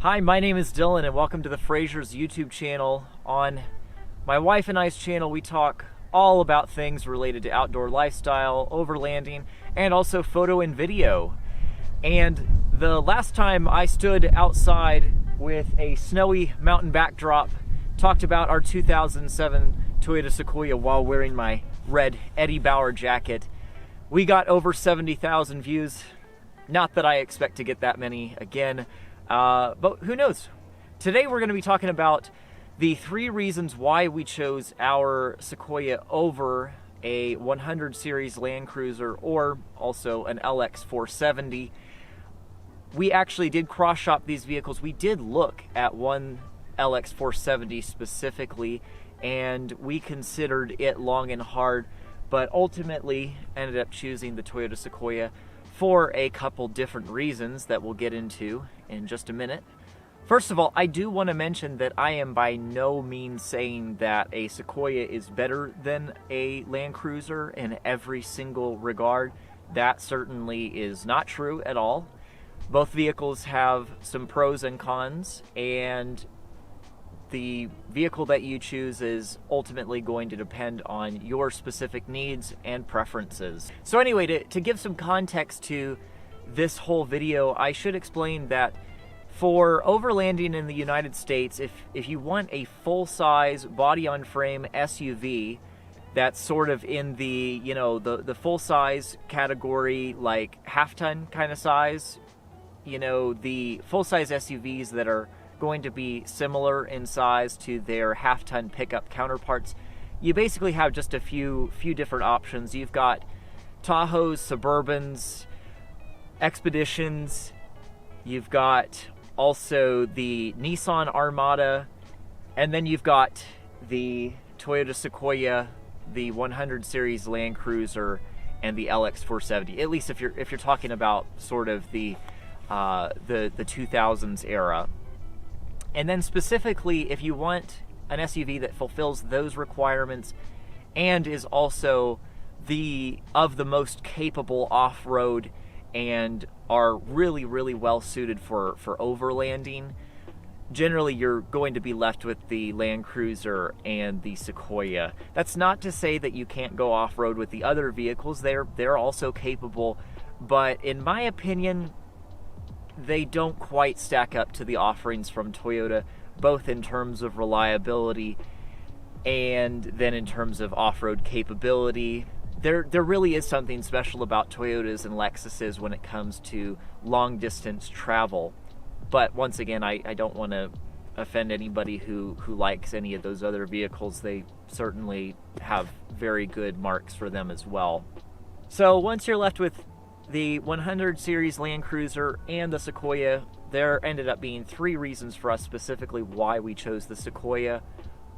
Hi, my name is Dylan and welcome to the Fraser's YouTube channel. On my wife and I's channel, we talk all about things related to outdoor lifestyle, overlanding, and also photo and video. And the last time I stood outside with a snowy mountain backdrop, talked about our 2007 Toyota Sequoia while wearing my red Eddie Bauer jacket. We got over 70,000 views. Not that I expect to get that many again. But who knows? Today we're going to be talking about the 3 reasons why we chose our Sequoia over a 100 series Land Cruiser or also an LX 470. We actually did cross shop these vehicles. We did look at one LX 470 specifically, and we considered it long and hard, but ultimately ended up choosing the Toyota Sequoia for a couple different reasons that we'll get into in just a minute. First of all, I do want to mention that I am by no means saying that a Sequoia is better than a Land Cruiser in every single regard. That certainly is not true at all. Both vehicles have some pros and cons, and the vehicle that you choose is ultimately going to depend on your specific needs and preferences. So anyway, to give some context to this whole video, I should explain that for overlanding in the United States, if you want a full-size body-on-frame SUV that's sort of in the, the full-size category, like half-ton kind of size, the full-size SUVs that are going to be similar in size to their half-ton pickup counterparts, you basically have just a few different options. You've got Tahoes, Suburbans, Expeditions, you've got also the Nissan Armada, and then you've got the Toyota Sequoia, the 100 series Land Cruiser, and the LX 470. At least if you're talking about sort of the 2000s era. And then specifically, if you want an SUV that fulfills those requirements and is also the most capable off-road and are really, really well suited for overlanding, generally you're going to be left with the Land Cruiser and the Sequoia. That's not to say that you can't go off-road with the other vehicles. They're also capable, but in my opinion, they don't quite stack up to the offerings from Toyota, both in terms of reliability and then in terms of off-road capability. There really is something special about Toyotas and Lexuses when it comes to long-distance travel. But once again, I don't want to offend anybody who likes any of those other vehicles. They certainly have very good marks for them as well. So once you're left with the 100 series Land Cruiser and the Sequoia, there ended up being 3 reasons for us specifically why we chose the Sequoia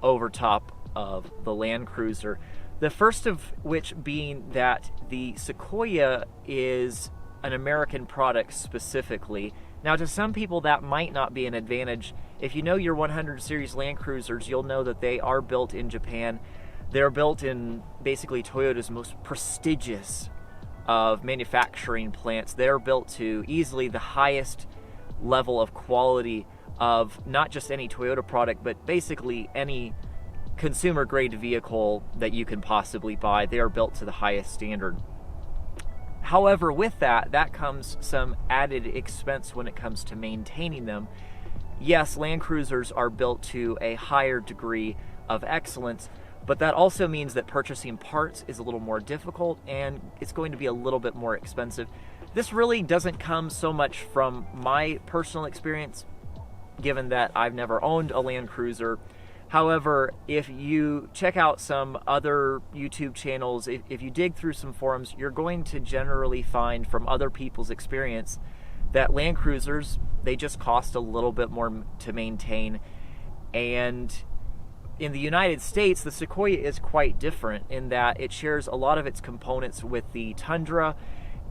over top of the Land Cruiser. The first of which being that the Sequoia is an American product specifically. Now, to some people that might not be an advantage. If you know your 100 series Land Cruisers, you'll know that they are built in Japan. They're built in basically Toyota's most prestigious of manufacturing plants. They're built to easily the highest level of quality of not just any Toyota product, but basically any consumer grade vehicle that you can possibly buy. They are built to the highest standard. However, with that comes some added expense when it comes to maintaining them. Yes, Land Cruisers are built to a higher degree of excellence, but that also means that purchasing parts is a little more difficult and it's going to be a little bit more expensive. This really doesn't come so much from my personal experience, given that I've never owned a Land Cruiser. However, if you check out some other YouTube channels, if you dig through some forums, you're going to generally find from other people's experience that Land Cruisers, they just cost a little bit more to maintain. And in the United States, the Sequoia is quite different in that it shares a lot of its components with the Tundra,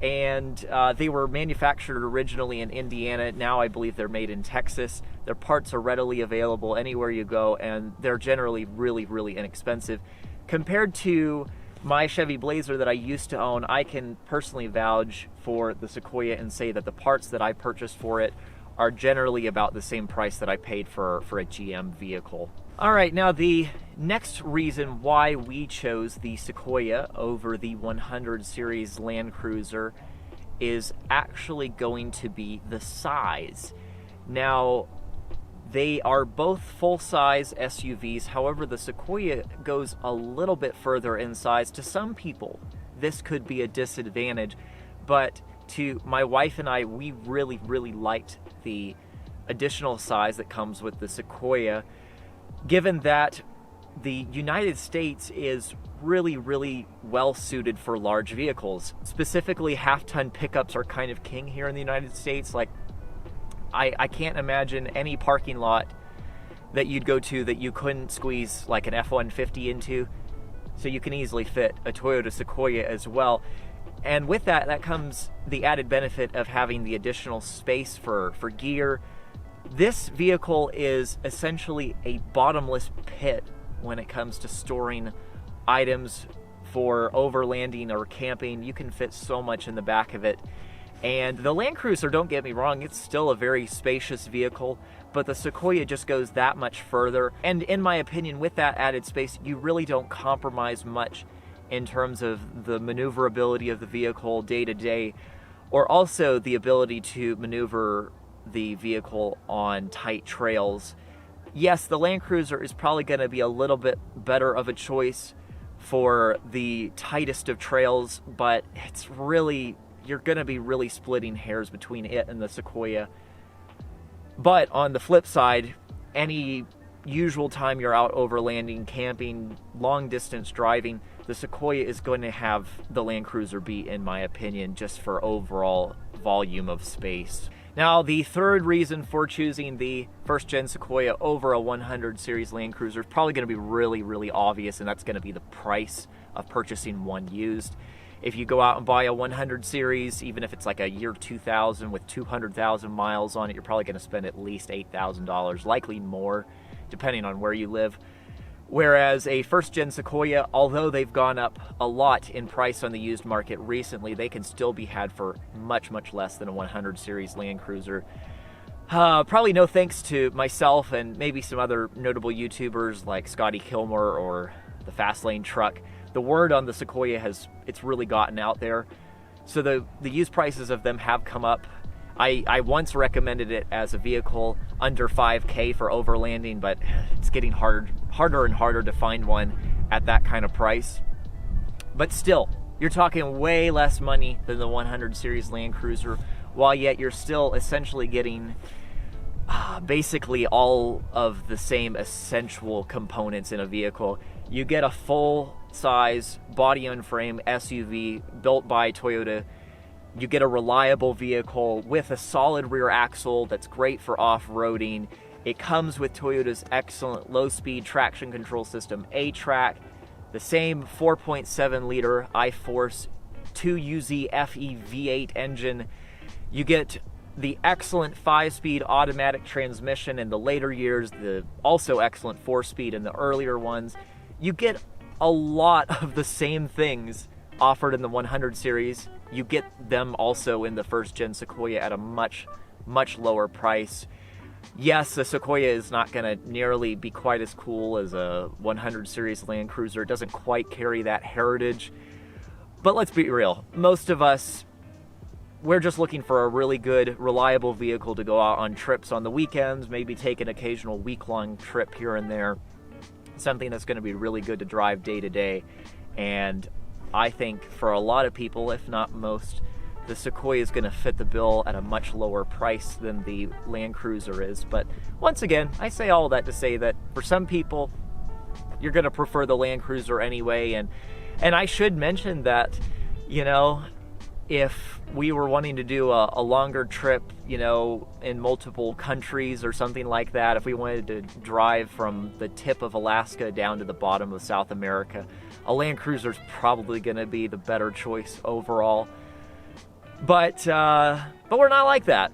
and they were manufactured originally in Indiana. Now I believe they're made in Texas. Their parts are readily available anywhere you go, and they're generally really, really inexpensive. Compared to my Chevy Blazer that I used to own, I can personally vouch for the Sequoia and say that the parts that I purchased for it are generally about the same price that I paid for a GM vehicle. All right, now the next reason why we chose the Sequoia over the 100 series Land Cruiser is actually going to be the size. Now, they are both full-size SUVs. However, the Sequoia goes a little bit further in size. To some people, this could be a disadvantage, but to my wife and I, we really, really liked the additional size that comes with the Sequoia, given that the United States is really, really well suited for large vehicles. Specifically, half-ton pickups are kind of king here in the United States. Like, I can't imagine any parking lot that you'd go to that you couldn't squeeze like an F-150 into, so you can easily fit a Toyota Sequoia as well. And with that comes the added benefit of having the additional space for gear. This vehicle is essentially a bottomless pit when it comes to storing items for overlanding or camping. You can fit so much in the back of it. And the Land Cruiser, don't get me wrong, it's still a very spacious vehicle, but the Sequoia just goes that much further. And in my opinion, with that added space, you really don't compromise much in terms of the maneuverability of the vehicle day to day, or also the ability to maneuver the vehicle on tight trails. Yes, the Land Cruiser is probably going to be a little bit better of a choice for the tightest of trails, but it's really, you're going to be really splitting hairs between it and the Sequoia. But on the flip side, any usual time you're out overlanding, camping, long distance driving, the Sequoia is going to have the Land Cruiser beat, in my opinion, just for overall volume of space. Now, the third reason for choosing the first-gen Sequoia over a 100 series Land Cruiser is probably going to be really, really obvious, and that's going to be the price of purchasing one used. If you go out and buy a 100 series, even if it's like a year 2000 with 200,000 miles on it, you're probably going to spend at least $8,000, likely more, depending on where you live. Whereas a first-gen Sequoia, although they've gone up a lot in price on the used market recently, they can still be had for much, much less than a 100 series Land Cruiser. Probably no thanks to myself and maybe some other notable YouTubers like Scotty Kilmore or the Fastlane Truck. The word on the Sequoia it's really gotten out there. So the used prices of them have come up. I once recommended it as a vehicle under $5,000 for overlanding, but it's getting harder and harder to find one at that kind of price. But still, you're talking way less money than the 100 series Land Cruiser, while yet you're still essentially getting basically all of the same essential components in a vehicle. You get a full-size body-on-frame SUV built by Toyota. You get a reliable vehicle with a solid rear axle that's great for off-roading. It comes with Toyota's excellent low-speed traction control system, A-Track, the same 4.7-liter iForce 2UZ FE V8 engine. You get the excellent 5-speed automatic transmission in the later years, the also excellent 4-speed in the earlier ones. You get a lot of the same things offered in the 100 series. You get them also in the first-gen Sequoia at a much, much lower price. Yes, the Sequoia is not going to nearly be quite as cool as a 100 series Land Cruiser. It doesn't quite carry that heritage. But let's be real. Most of us, we're just looking for a really good, reliable vehicle to go out on trips on the weekends, maybe take an occasional week-long trip here and there. Something that's going to be really good to drive day to day. And I think for a lot of people, if not most, the Sequoia is going to fit the bill at a much lower price than the Land Cruiser is. But once again, I say all that to say that for some people, you're going to prefer the Land Cruiser anyway. And I should mention that, you know, if we were wanting to do a longer trip, you know, in multiple countries or something like that, if we wanted to drive from the tip of Alaska down to the bottom of South America, a Land Cruiser is probably going to be the better choice overall. But we're not like that.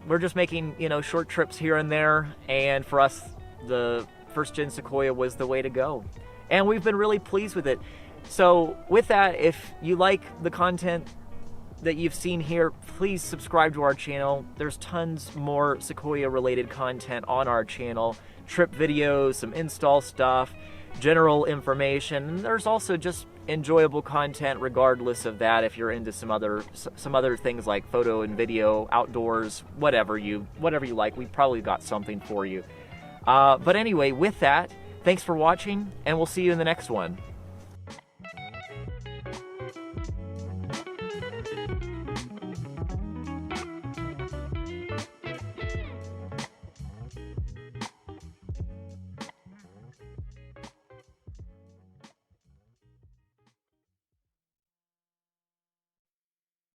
We're just making, you know, short trips here and there, and for us, the first-gen Sequoia was the way to go. And we've been really pleased with it. So with that, if you like the content, that you've seen here, please subscribe to our channel. There's tons more Sequoia related content on our channel. Trip videos, some install stuff, general information, and there's also just enjoyable content regardless of that. If you're into some other things like photo and video, outdoors, whatever you like, we've probably got something for you. But anyway, with that, thanks for watching, and we'll see you in the next one.